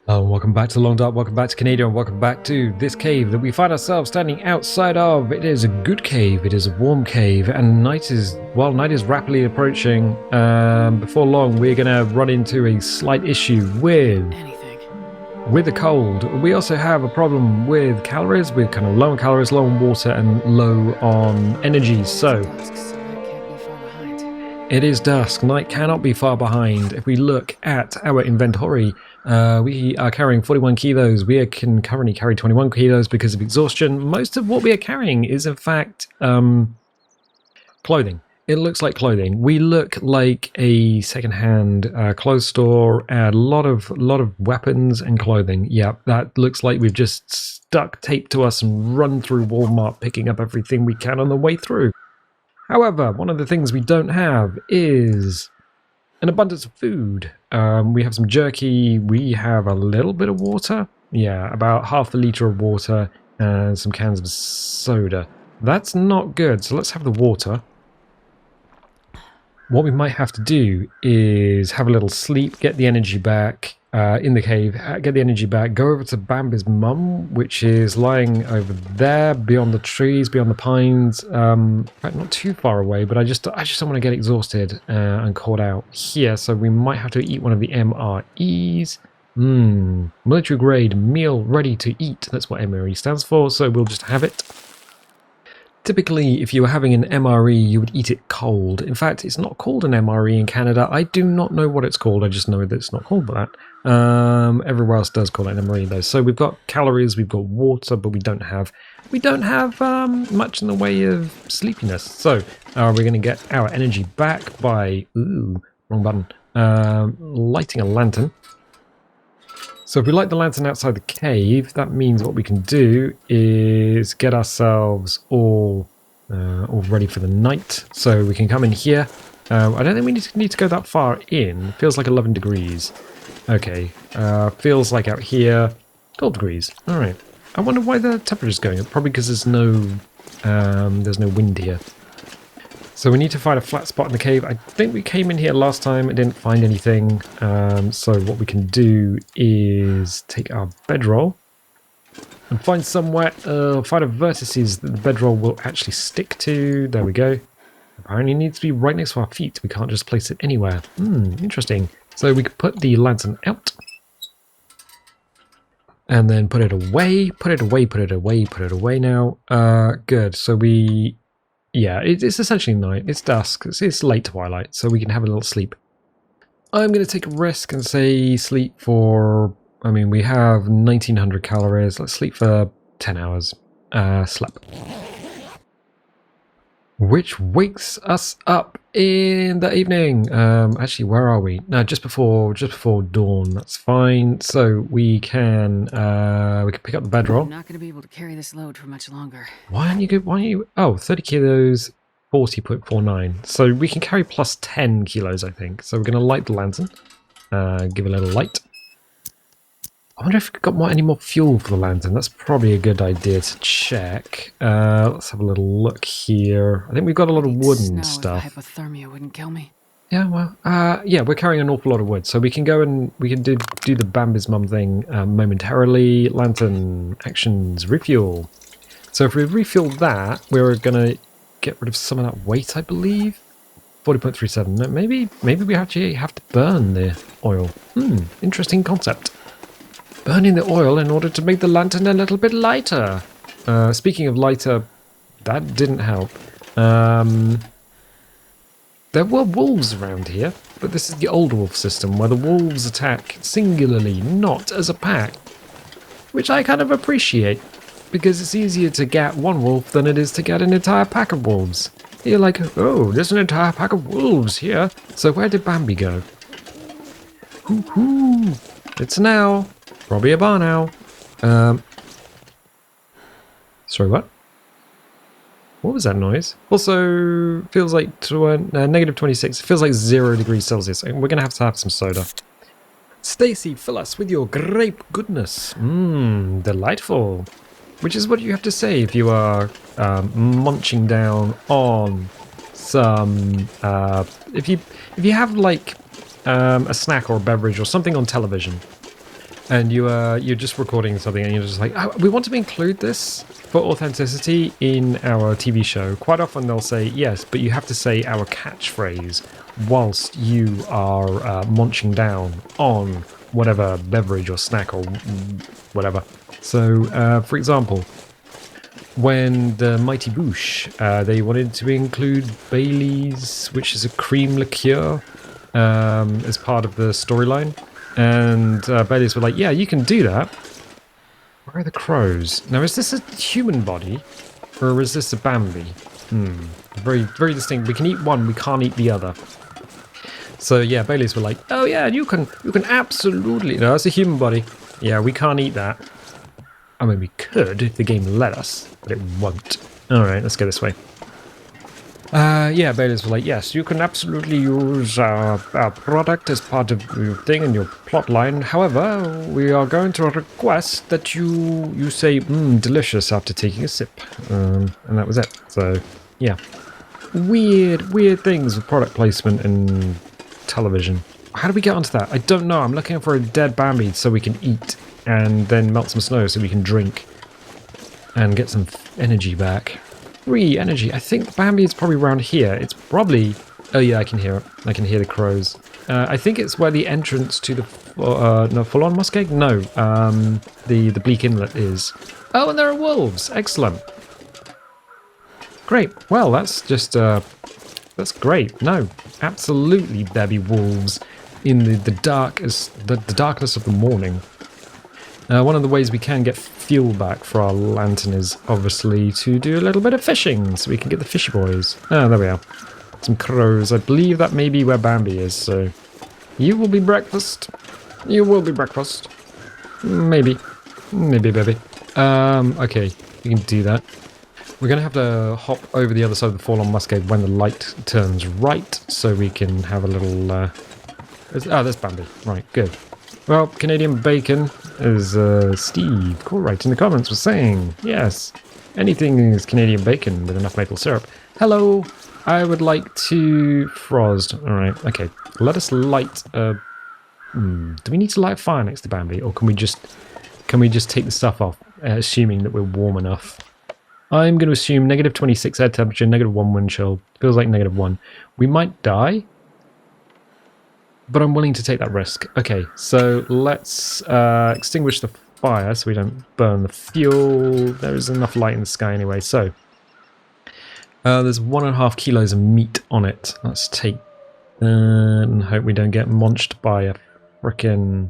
Welcome back to Long Dark, welcome back to Canada, and welcome back to this cave that we find ourselves standing outside of. It is a good cave, it is a warm cave, and night is rapidly approaching. Before long, we're going to run into a slight issue with the cold. We also have a problem with calories. We're kind of low on calories, low on water, and low on energy, so it is dusk. Night cannot be far behind. If we look at our inventory, we are carrying 41 kilos. We can currently carry 21 kilos because of exhaustion. Most of what we are carrying is, in fact, clothing. It looks like clothing. We look like a second-hand clothes store. A lot of weapons and clothing. Yeah, that looks like we've just stuck tape to us and run through Walmart, picking up everything we can on the way through. However, one of the things we don't have is an abundance of food. We have some jerky, we have a little bit of water. Yeah, about half a litre of water and some cans of soda. That's not good, so let's have the water. What we might have to do is have a little sleep, get the energy back in the cave, get the energy back, go over to Bambi's mum, which is lying over there beyond the trees, beyond the pines, not too far away, but I just don't want to get exhausted and caught out here, so we might have to eat one of the MREs. Military grade meal ready to eat, that's what MRE stands for, so we'll just have it. Typically, if you were having an MRE, you would eat it cold. In fact, it's not called an MRE in Canada. I do not know what it's called. I just know that it's not called that. Everywhere else does call it an MRE though. So we've got calories, we've got water, but we don't have much in the way of sleepiness. So we're going to get our energy back by wrong button. Lighting a lantern. So if we light the lantern outside the cave, that means what we can do is get ourselves all ready for the night. So we can come in here. I don't think we need to go that far in. It feels like 11 degrees. Okay, feels like out here 12 degrees. All right. I wonder why the temperature's going up. Probably because there's no wind here. So we need to find a flat spot in the cave. I think we came in here last time and didn't find anything. So what we can do is take our bedroll and find somewhere, find a vertices that the bedroll will actually stick to. There we go. Apparently it needs to be right next to our feet. We can't just place it anywhere. Interesting. So we could put the lantern out. And then put it away, put it away, put it away, put it away now. Good. So we... Yeah, it's essentially night. It's dusk. It's late twilight, so we can have a little sleep. I'm going to take a risk and say sleep for... I mean, we have 1900 calories. Let's sleep for 10 hours. Slept. Which wakes us up in the evening. Actually, where are we? No, just before dawn. That's fine. So we can pick up the bedroll. I'm not going to be able to carry this load for much longer. Why aren't you good? Why aren't you? Oh, 30 kilos, 40.49. So we can carry plus 10 kilos, I think. So we're going to light the lantern. Give it a little light. I wonder if we've got any more fuel for the lantern. That's probably a good idea to check. Let's have a little look here. I think we've got a lot of wood and stuff. Hypothermia wouldn't kill me. Yeah, well, yeah, we're carrying an awful lot of wood, so we can go and we can do the Bambi's mum thing momentarily. Lantern actions refuel. So if we refuel that, we're gonna get rid of some of that weight, I believe. 40.37. Maybe we actually have to burn the oil. Interesting concept. Burning the oil in order to make the lantern a little bit lighter. Speaking of lighter, that didn't help. There were wolves around here, but this is the old wolf system where the wolves attack singularly, not as a pack. Which I kind of appreciate, because it's easier to get one wolf than it is to get an entire pack of wolves. You're like, oh, there's an entire pack of wolves here. So where did Bambi go? Hoo-hoo. It's an owl. Probably a barn owl. Sorry, what? What was that noise? Also, feels like negative 26. It feels like 0 degrees Celsius. We're going to have some soda. Stacy, fill us with your grape goodness. Delightful. Which is what you have to say if you are munching down on some... if you have like a snack or a beverage or something on television, and you're just recording something, and you're just like, oh, we want to include this for authenticity in our TV show. Quite often they'll say yes, but you have to say our catchphrase whilst you are munching down on whatever beverage or snack or whatever. So, for example, when the Mighty Boosh, they wanted to include Bailey's, which is a cream liqueur, as part of the storyline. And Bailey's were like, yeah, you can do that. Where are the crows? Now, is this a human body? Or is this a Bambi? Very, very distinct. We can eat one, we can't eat the other. So yeah, Bailey's were like, oh yeah, you can absolutely... No, it's a human body. Yeah, we can't eat that. I mean, we could if the game let us, but it won't. Alright, let's go this way. Yeah, Bailey's were like, yes, you can absolutely use our product as part of your thing and your plot line. However, we are going to request that you say, delicious after taking a sip. And that was it. So, yeah. Weird things with product placement and television. How do we get onto that? I don't know. I'm looking for a dead Bambi so we can eat and then melt some snow so we can drink and get some energy back. Free energy. I think Bambi is probably around here. It's probably... Oh yeah, I can hear it. I can hear the crows. I think it's where the entrance to the... no, full-on muskeg? No. The Bleak Inlet is. Oh, and there are wolves. Excellent. Great. Well, that's just... that's great. No, absolutely there be wolves in the darkness of the morning. One of the ways we can get fuel back for our lantern is obviously to do a little bit of fishing, so we can get the fishy boys. Ah, there we are. Some crows. I believe that may be where Bambi is, so... You will be breakfast. You will be breakfast. Maybe. Maybe, baby. Okay, we can do that. We're going to have to hop over the other side of the Fallen Muskeg when the light turns right, so we can have a little... there's Bambi. Right, good. Well, Canadian bacon, as Steve Coolright in the comments was saying. Yes, anything is Canadian bacon with enough maple syrup. Hello, I would like to frost. All right, okay. Let us light. Do we need to light a fire next to Bambi, or can we just take the stuff off, assuming that we're warm enough? I'm going to assume negative 26 air temperature, negative 1 wind chill. Feels like negative 1. We might die, but I'm willing to take that risk. Okay, so let's extinguish the fire so we don't burn the fuel. There is enough light in the sky anyway. So there's 1.5 kilos of meat on it. Let's take and hope we don't get munched by a frickin'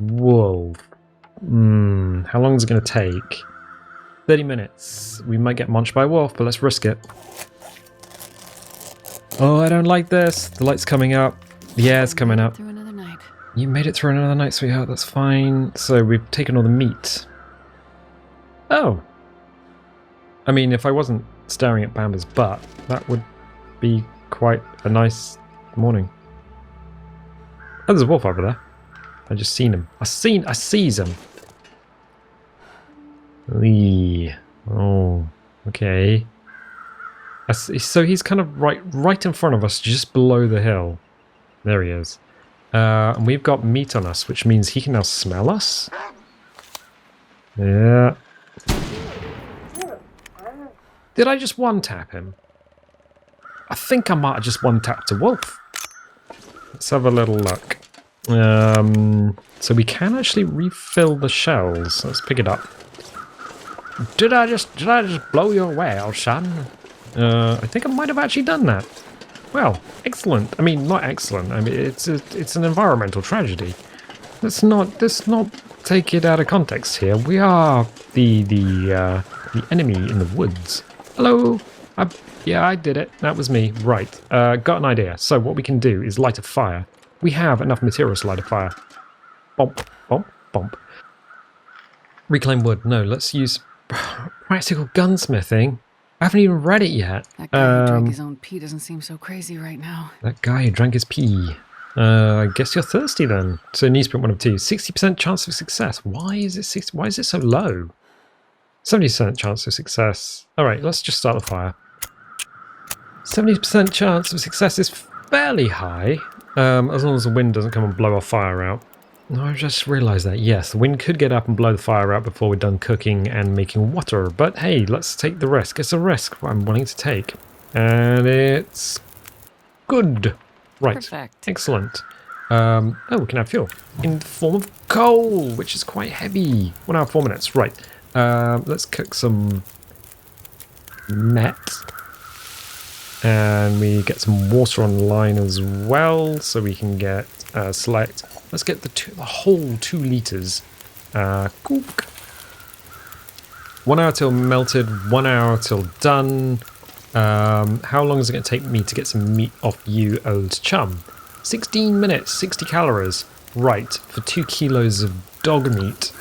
wolf. How long is it going to take? 30 minutes. We might get munched by a wolf, but let's risk it. Oh, I don't like this. The light's coming up. Yeah, it's coming up. Through another night. You made it through another night, sweetheart. That's fine. So we've taken all the meat. Oh. I mean, if I wasn't staring at Bambi's butt, that would be quite a nice morning. Oh, there's a wolf over there. I just seen him. I sees him. Eee. Oh, okay. So he's kind of right in front of us, just below the hill. There he is. And we've got meat on us, which means he can now smell us. Yeah. Did I just one-tap him? I think I might have just one-tapped a wolf. Let's have a little look. So we can actually refill the shells. Let's pick it up. Did I just blow your whale, son? I think I might have actually done that. Well, excellent. I mean, not excellent. I mean, it's an environmental tragedy. Let's not take it out of context here. We are the enemy in the woods. Hello. Yeah, I did it. That was me. Right. Got an idea. So what we can do is light a fire. We have enough materials to light a fire. Bomp, bomp, bomp. Reclaim wood. No, let's use practical gunsmithing. I haven't even read it yet. That guy who drank his own pee doesn't seem so crazy right now. That guy who drank his pee. I guess you're thirsty then. So newsprint 1 of 2. 60% chance of success. Why is it so low? 70% chance of success. Alright, let's just start the fire. 70% chance of success is fairly high. As long as the wind doesn't come and blow our fire out. No, I just realised that, yes, the wind could get up and blow the fire out before we're done cooking and making water. But hey, let's take the risk. It's a risk I'm willing to take. And it's good. Right. Perfect. Excellent. Oh, we can have fuel in the form of coal, which is quite heavy. 1 hour, 4 minutes. Right. Let's cook some met. And we get some water online as well, so we can get select. Let's get the whole 2 liters. Cook. 1 hour till melted, 1 hour till done. How long is it going to take me to get some meat off you, old chum? 16 minutes, 60 calories. Right, for 2 kilos of dog meat.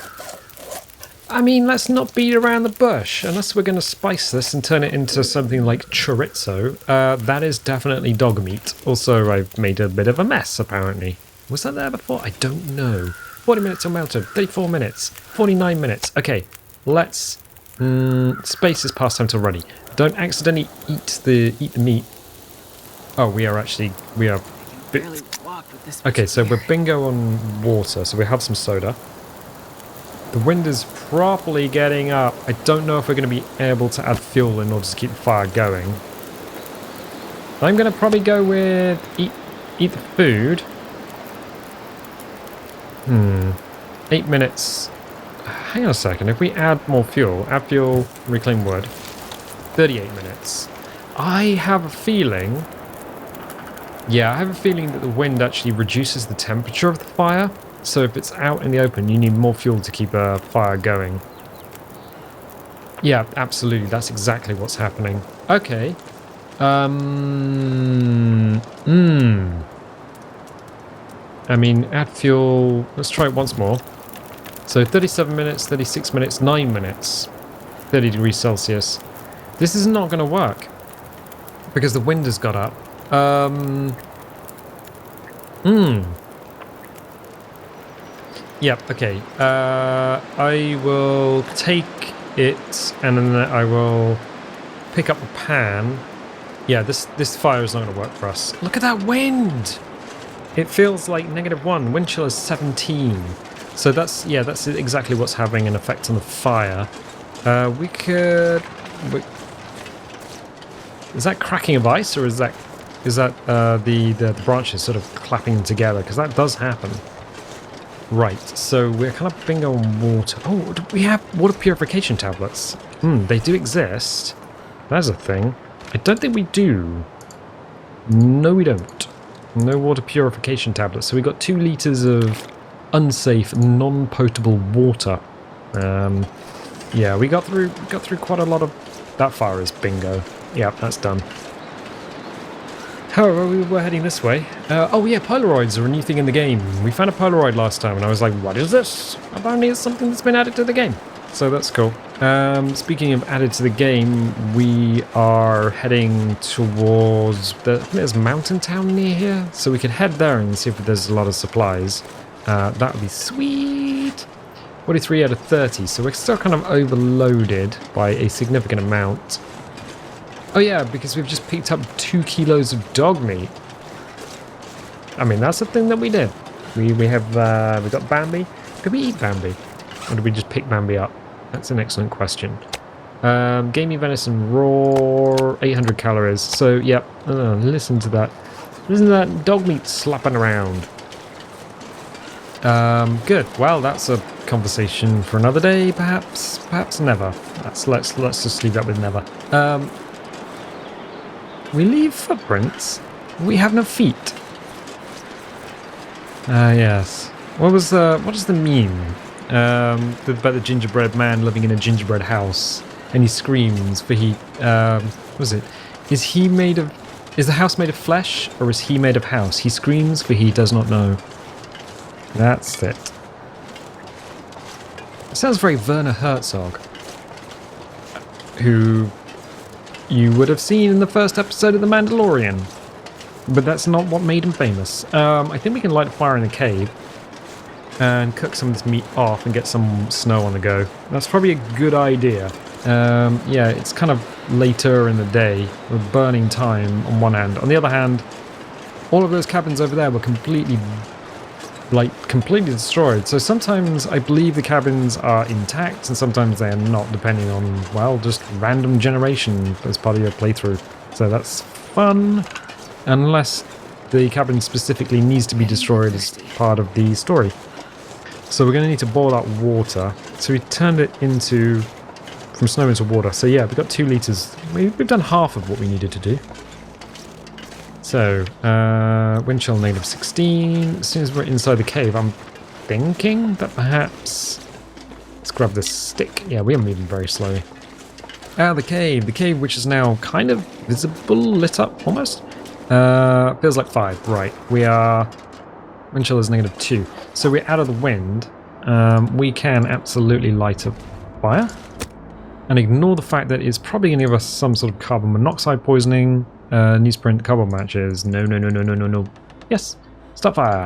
I mean, let's not beat around the bush. Unless we're going to spice this and turn it into something like chorizo. That is definitely dog meat. Also, I've made a bit of a mess, apparently. Was that there before? I don't know. 40 minutes till melted. 34 minutes. 49 minutes. Okay, let's... space is past time till ready. Don't accidentally eat the meat. Oh, we are... Barely walked with this Okay, so much we're beer. bingo on water, so we have some soda. The wind is properly getting up. I don't know if we're going to be able to add fuel in order to keep the fire going. I'm going to probably go with eat the food. 8 minutes. Hang on a second. If we add fuel, reclaim wood. 38 minutes. I have a feeling... Yeah, I have a feeling that the wind actually reduces the temperature of the fire. So if it's out in the open, you need more fuel to keep a fire going. Yeah, absolutely. That's exactly what's happening. Okay. I mean, add fuel. Let's try it once more. So 37 minutes, 36 minutes, 9 minutes. 30 degrees Celsius. This is not going to work. Because the wind has got up. Yep, okay. I will take it and then I will pick up the pan. Yeah, this fire is not going to work for us. Look at that wind! It feels like -1. Wind chill is 17. So that's exactly what's having an effect on the fire. We could... Is that cracking of ice, or is that the branches sort of clapping together? Because that does happen. Right, so we're kind of bingo on water. Oh, do we have water purification tablets? They do exist. That's a thing. I don't think we do. No, we don't. No water purification tablets. So we got 2 liters of unsafe, non-potable water. Yeah, we got through quite a lot of... That fire is bingo. Yeah, that's done. However, we were heading this way. Oh yeah, Polaroids are a new thing in the game. We found a Polaroid last time and I was like, what is this? Apparently it's something that's been added to the game. So that's cool. Speaking of added to the game, we are heading towards... I think there's Mountain Town near here. So we could head there and see if there's a lot of supplies. That would be sweet. 43 out of 30, so we're still kind of overloaded by a significant amount. Oh yeah, because we've just picked up 2 kilos of dog meat. I mean, that's the thing that we did. We got Bambi. Did we eat Bambi? Or did we just pick Bambi up? That's an excellent question. Gamey venison raw, 800 calories. So, yep, listen to that. Listen to that dog meat slapping around. Good. Well, that's a conversation for another day, perhaps. Perhaps never. Let's just leave that with never. We leave footprints. We have no feet. Yes. What does the meme? About the gingerbread man living in a gingerbread house, and he screams for he. What was it? Is the house made of flesh, or is he made of house? He screams for he does not know. That's it. It sounds very Werner Herzog, who you would have seen in the first episode of The Mandalorian. But that's not what made him famous. I think we can light a fire in the cave and cook some of this meat off and get some snow on the go. That's probably a good idea. Yeah, it's kind of later in the day with burning time on one hand. On the other hand, all of those cabins over there were completely like completely destroyed. So sometimes I believe the cabins are intact and sometimes they are not, depending on, well, just random generation as part of your playthrough. So that's fun, unless the cabin specifically needs to be destroyed as part of the story. So we're going to need to boil that water. So we turned it into, from snow into water. So yeah, we've got 2 litres. We've done half of what we needed to do. So, wind chill -16. As soon as we're inside the cave, I'm thinking that perhaps... Let's grab this stick. Yeah, we are moving very slowly. Out of the cave which is now kind of visible, lit up almost. Feels like 5, right. We are... Wind chill is -2. So we're out of the wind. We can absolutely light a fire. And ignore the fact that it's probably going to give us some sort of carbon monoxide poisoning. Newsprint carbon matches. No, no, no, no, no, no, no. Yes. Start fire.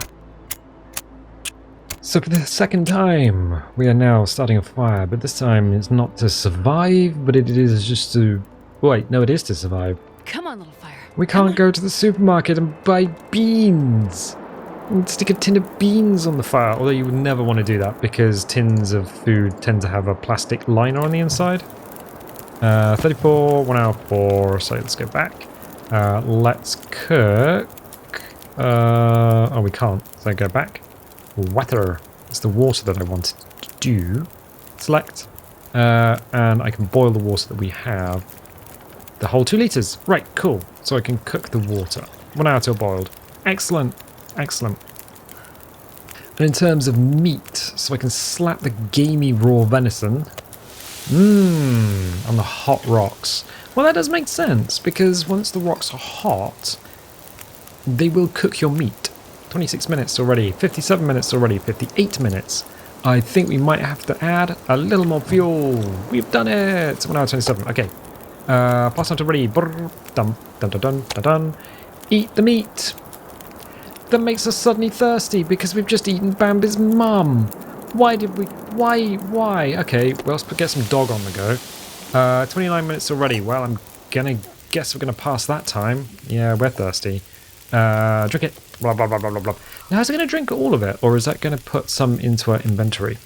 So for the second time, we are now starting a fire. But this time it's not to survive, but it is just to... Wait, no, it is to survive. Come on, little fire. We can't go to the supermarket and buy beans. And stick a tin of beans on the fire. Although you would never want to do that because tins of food tend to have a plastic liner on the inside. 34, 1 hour 4. So let's go back. Let's cook. Oh, we can't. So go back. Water. It's the water that I wanted to do. Select. And I can boil the water that we have. The whole 2 litres. Right, cool. So I can cook the water. 1 hour till boiled. Excellent. Excellent. And in terms of meat, so I can slap the gamey raw venison. On the hot rocks. Well, that does make sense, because once the rocks are hot, they will cook your meat. 26 minutes already, 57 minutes already, 58 minutes. I think we might have to add a little more fuel. We've done it! 1 hour 27, okay. Pass on to ready. Brr, dun, dun, dun, dun, dun, dun. Eat the meat! That makes us suddenly thirsty, because we've just eaten Bambi's mum. Why did we... Why? Okay, well, let's get some dog on the go. 29 minutes already. Well, I'm gonna guess we're gonna pass that time. Yeah, we're thirsty. Drink it. Blah, blah, blah, blah, blah, blah. Now, is it gonna drink all of it, or is that gonna put some into our inventory?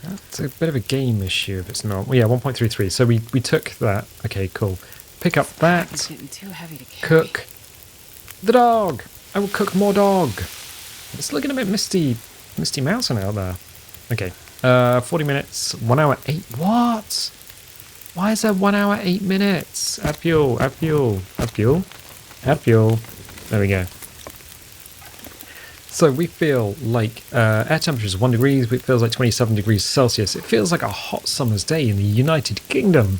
That's a bit of a game issue if it's not. Well, yeah, 1.33. So we took that. Okay, cool. Pick up that. It's getting too heavy to carry. Cook the dog. I will cook more dog. It's looking a bit misty mountain out there. Okay. 40 minutes. 1 hour 8. What? Why is there 1 hour 8 minutes? Add fuel. Add fuel. Add fuel. Add fuel. There we go. So we feel like air temperature is 1 degree. It feels like 27 degrees Celsius. It feels like a hot summer's day in the United Kingdom,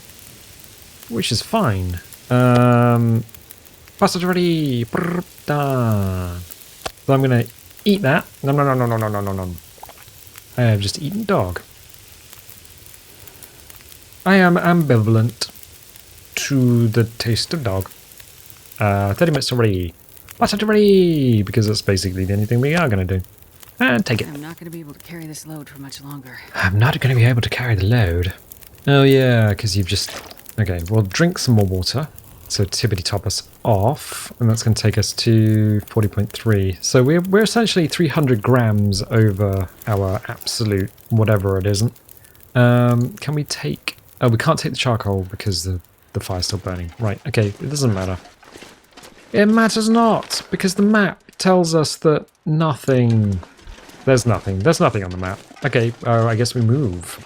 which is fine. Pasta ready. Done. So I'm gonna eat that. No. I have just eaten dog. I am ambivalent to the taste of dog. 30 minutes already. Pasta ready, because that's basically the only thing we are going to do. And take it. I'm not going to be able to carry this load for much longer. I'm not going to be able to carry the load. Oh yeah, because you've just... Okay, we'll drink some more water. So tippity top us off. And that's going to take us to 40.3. So we're essentially 300 grams over our absolute whatever it isn't. Can we take... Oh, we can't take the charcoal because the fire's still burning. Right, okay, it doesn't matter. It matters not, because the map tells us that nothing... There's nothing. There's nothing on the map. Okay, I guess we move.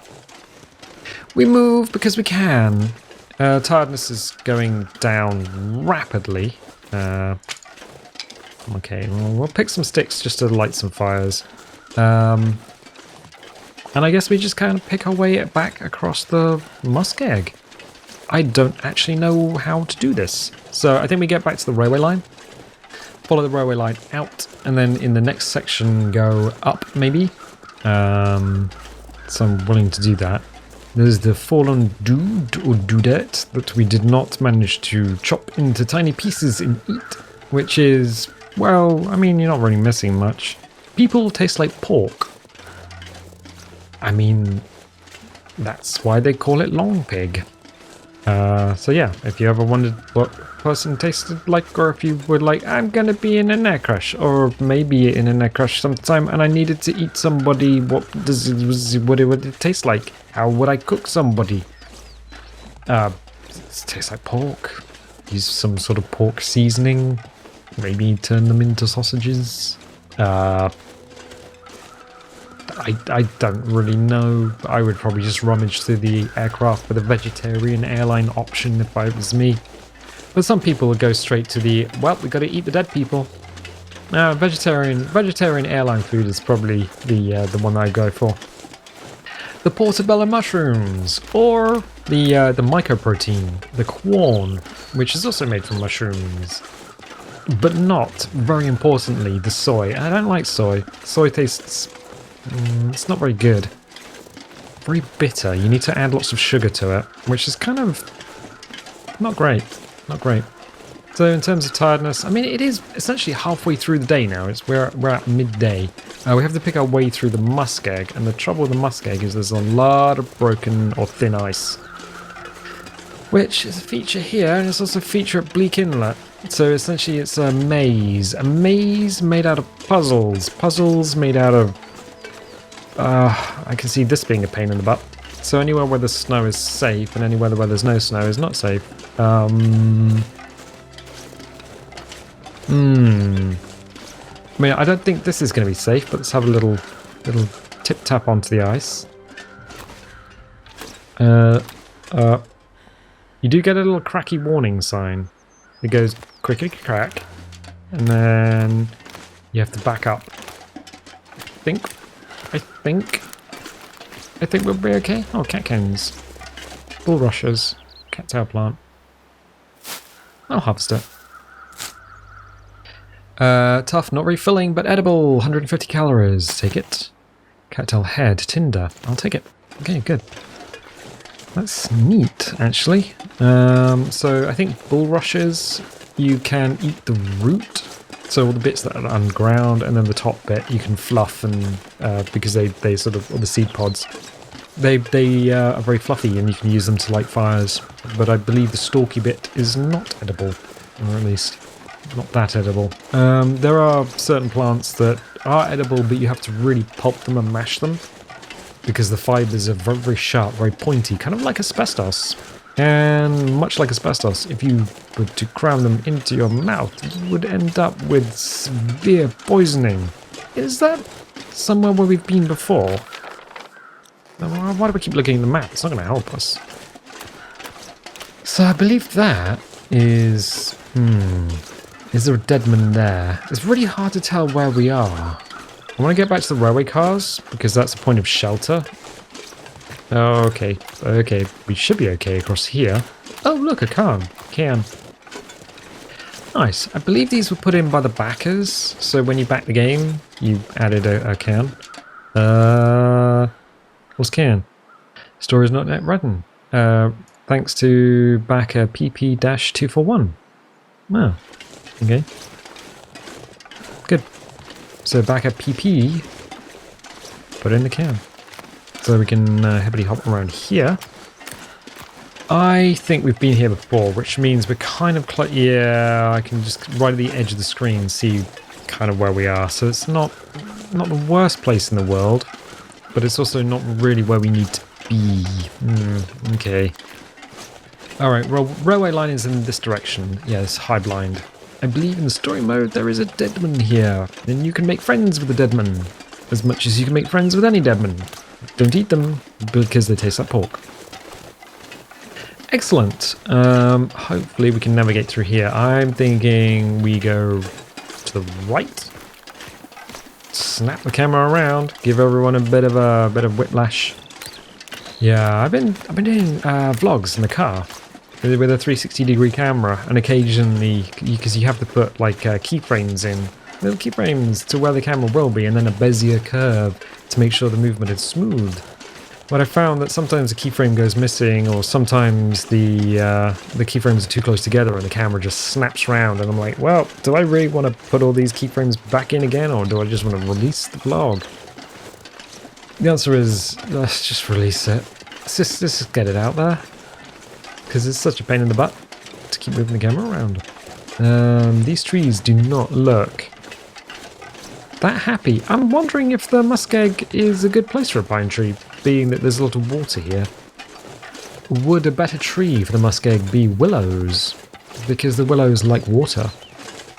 We move because we can. Tiredness is going down rapidly. Okay, well, we'll pick some sticks just to light some fires. And I guess we just kind of pick our way back across the muskeg. I don't actually know how to do this. So I think we get back to the railway line, follow the railway line out, and then in the next section go up, maybe. So I'm willing to do that. There's the fallen dude or dudette that we did not manage to chop into tiny pieces and eat, which is, well, I mean, you're not really missing much. People taste like pork. I mean, that's why they call it long pig. So yeah, if you ever wondered what person tasted like, or if you were like, I'm gonna be in an air crash, or maybe in an air crash sometime, and I needed to eat somebody, what would it taste like? How would I cook somebody? It tastes like pork. Use some sort of pork seasoning. Maybe turn them into sausages. I don't really know. I would probably just rummage through the aircraft with a vegetarian airline option if it was me. But some people would go straight to the, well, we got to eat the dead people. Vegetarian airline food is probably the one I go for. The portobello mushrooms, or the mycoprotein, the corn, which is also made from mushrooms. But not, very importantly, the soy. I don't like soy. Soy tastes... it's not very good. Very bitter. You need to add lots of sugar to it, which is kind of... not great. Not great. So in terms of tiredness, I mean, it is essentially halfway through the day now. We're at midday. We have to pick our way through the muskeg, and the trouble with the muskeg is there's a lot of broken or thin ice. Which is a feature here, and it's also a feature at Bleak Inlet. So essentially it's a maze made out of puzzles. Puzzles made out of... I can see this being a pain in the butt. So anywhere where the snow is safe, and anywhere where there's no snow is not safe. I mean, I don't think this is going to be safe, but let's have a little tip-tap onto the ice. You do get a little cracky warning sign. It goes crickety-crack, and then you have to back up. I think we'll be okay. Oh, cat canes. Bulrushes. Cattail plant. I'll harvest it. Tough, not very filling, but edible. 150 calories. Take it. Cattail head. Tinder. I'll take it. Okay, good. That's neat, actually. So I think bulrushes, you can eat the root. So all the bits that are underground, and then the top bit you can fluff, and because they sort of, or the seed pods, they are very fluffy, and you can use them to light fires. But I believe the stalky bit is not edible, or at least not that edible. There are certain plants that are edible, but you have to really pulp them and mash them, because the fibers are very, very sharp, very pointy, kind of like asbestos. And much like asbestos, if you were to cram them into your mouth, you would end up with severe poisoning. Is that somewhere where we've been before? Why do we keep looking at the map? It's not going to help us. So I believe that is... Is there a deadman there? It's really hard to tell where we are. I want to get back to the railway cars, because that's a point of shelter. Oh, okay. Okay, we should be okay across here. Oh, look, a can. Nice. I believe these were put in by the backers, so when you back the game, you added a can. What's can? Story's not yet written. Thanks to backer PP-241. Wow. Okay. Good. So backer PP, put in the can. So we can hippity hop around here. I think we've been here before, which means we're kind of yeah, I can just right at the edge of the screen see kind of where we are. So it's not the worst place in the world, but it's also not really where we need to be. Okay. Alright, railway line is in this direction. Yes, high blind. I believe in the story mode there is a deadman here, and you can make friends with the deadman, as much as you can make friends with any deadman. Don't eat them, because they taste like pork. Excellent. Hopefully we can navigate through here. I'm thinking we go to the right. Snap the camera around. Give everyone a bit of whiplash. Yeah, I've been doing vlogs in the car with a 360-degree camera, and occasionally, because you have to put like keyframes in, little keyframes to where the camera will be, and then a Bezier curve to make sure the movement is smooth. But I found that sometimes the keyframe goes missing, or sometimes the keyframes are too close together and the camera just snaps round, and I'm like, well, do I really want to put all these keyframes back in again, or do I just want to release the vlog? The answer is, let's just release it. Let's just get it out there. because it's such a pain in the butt to keep moving the camera around. These trees do not look that happy. I'm wondering if the muskeg is a good place for a pine tree, being that there's a lot of water here. Would a better tree for the muskeg be willows? Because the willows like water.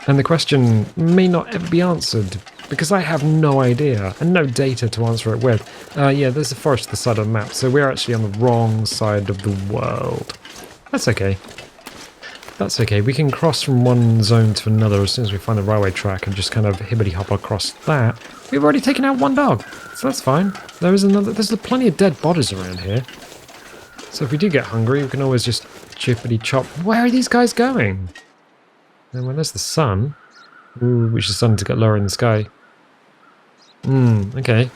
And the question may not ever be answered, because I have no idea and no data to answer it with. Yeah, there's a forest to the side of the map, so we're actually on the wrong side of the world. That's okay. That's okay. We can cross from one zone to another as soon as we find the railway track and just kind of hibbity-hop across that. We've already taken out one dog, so that's fine. There's plenty of dead bodies around here. So if we do get hungry, we can always just chippity-chop. Where are these guys going? And when there's the sun, ooh, which is starting to get lower in the sky. Okay.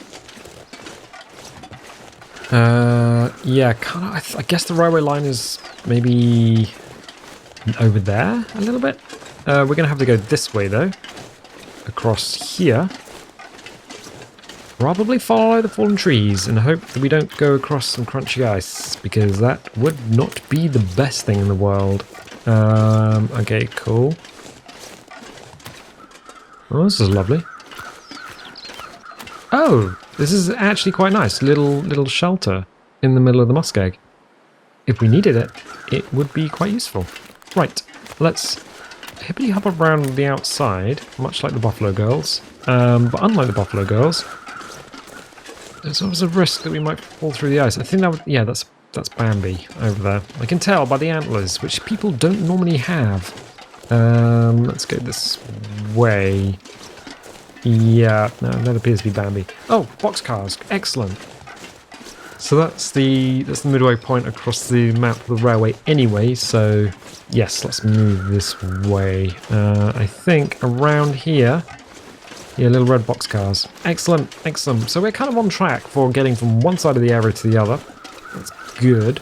Yeah, I guess the railway line is maybe over there a little bit. We're going to have to go this way, though. Across here. Probably follow the fallen trees and hope that we don't go across some crunchy ice, because that would not be the best thing in the world. Okay, cool. Oh, this is lovely. Oh, this is actually quite nice. Little shelter in the middle of the muskeg. If we needed it, it would be quite useful. Right, let's hippity hop around the outside, much like the Buffalo Girls. But unlike the Buffalo Girls, there's always a risk that we might fall through the ice. I think that would, yeah, that's Bambi over there. I can tell by the antlers, which people don't normally have. Let's go this way. Yeah, no, that appears to be Bambi. Oh, boxcars, excellent. So that's the midway point across the map of the railway anyway, so yes, let's move this way. I think around here, yeah, little red boxcars. Excellent, excellent. So we're kind of on track for getting from one side of the area to the other. That's good.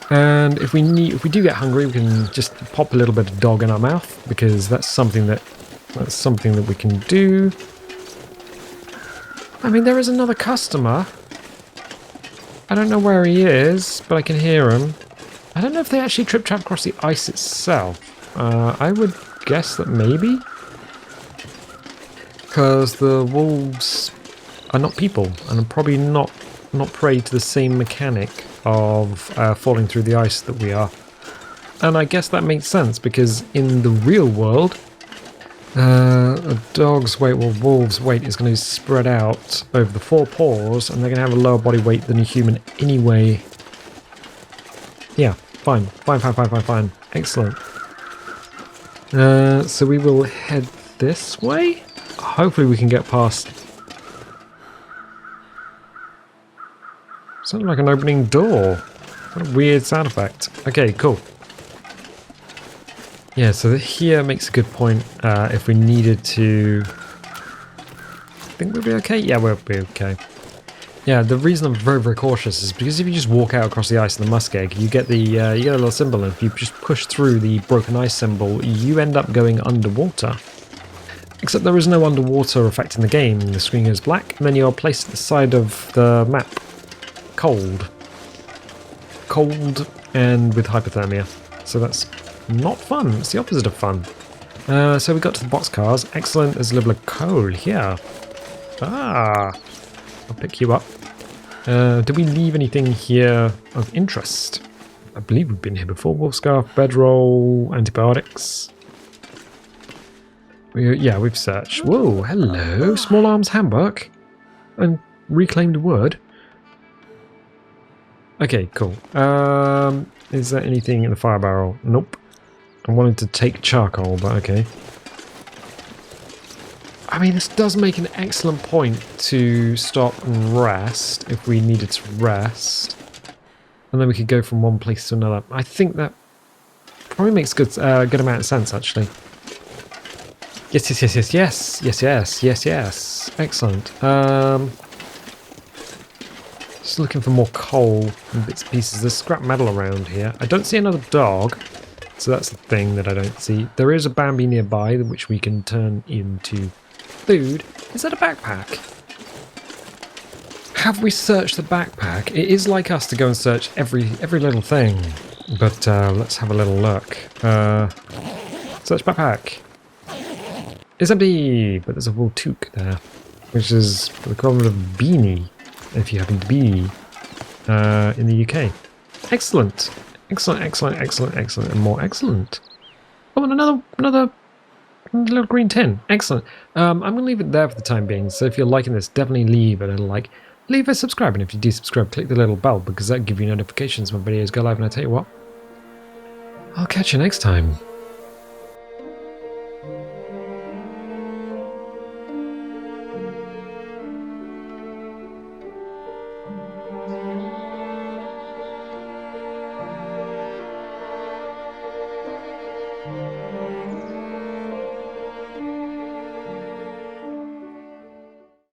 And if we do get hungry, we can just pop a little bit of dog in our mouth, because that's something that we can do. I mean, there is another customer. I don't know where he is, but I can hear him. I don't know if they actually trip-trap across the ice itself. I would guess that maybe. Because the wolves are not people, and are probably not prey to the same mechanic of falling through the ice that we are. And I guess that makes sense, because in the real world, a dog's weight or wolf's weight is going to spread out over the four paws, and they're going to have a lower body weight than a human anyway. Yeah, fine. Excellent. So we will head this way. Hopefully we can get past. Sounds like an opening door. What a weird sound effect. Okay, cool. Yeah, so here makes a good point. If we needed to, I think we'll be okay. Yeah, we'll be okay. Yeah, the reason I'm very, very cautious is because if you just walk out across the ice in the muskeg, you get you get a little symbol, and if you just push through the broken ice symbol, you end up going underwater. Except there is no underwater effect in the game. The screen goes black, and then you're placed at the side of the map. Cold, and with hypothermia. So that's not fun. It's the opposite of fun. So we got to the boxcars. Excellent. There's a level of coal here. I'll pick you up. Did we leave anything here of interest? I believe we've been here before. Wolf scarf, bedroll, antibiotics. Yeah, we've searched. Whoa, hello. Small arms handbook. And reclaimed wood. Okay, cool. Is there anything in the fire barrel? Nope. I wanted to take charcoal, but okay. I mean, this does make an excellent point to stop and rest if we needed to rest. And then we could go from one place to another. I think that probably makes good amount of sense, actually. Yes. Excellent. Just looking for more coal and bits and pieces. There's scrap metal around here. I don't see another dog, so that's the thing that I don't see. There is a Bambi nearby, which we can turn into food. Is that a backpack? Have we searched the backpack? It is like us to go and search every little thing. But let's have a little look. Search backpack. It's empty, but there's a wool toque there, which is the equivalent of beanie, if you happen to be in the UK. Excellent. Excellent, excellent, excellent, excellent, and more excellent. Oh, and another little green tin. Excellent. I'm going to leave it there for the time being, so if you're liking this, definitely leave a little like. Leave a subscribe, and if you do subscribe, click the little bell, because that'll give you notifications when videos go live, and I tell you what, I'll catch you next time.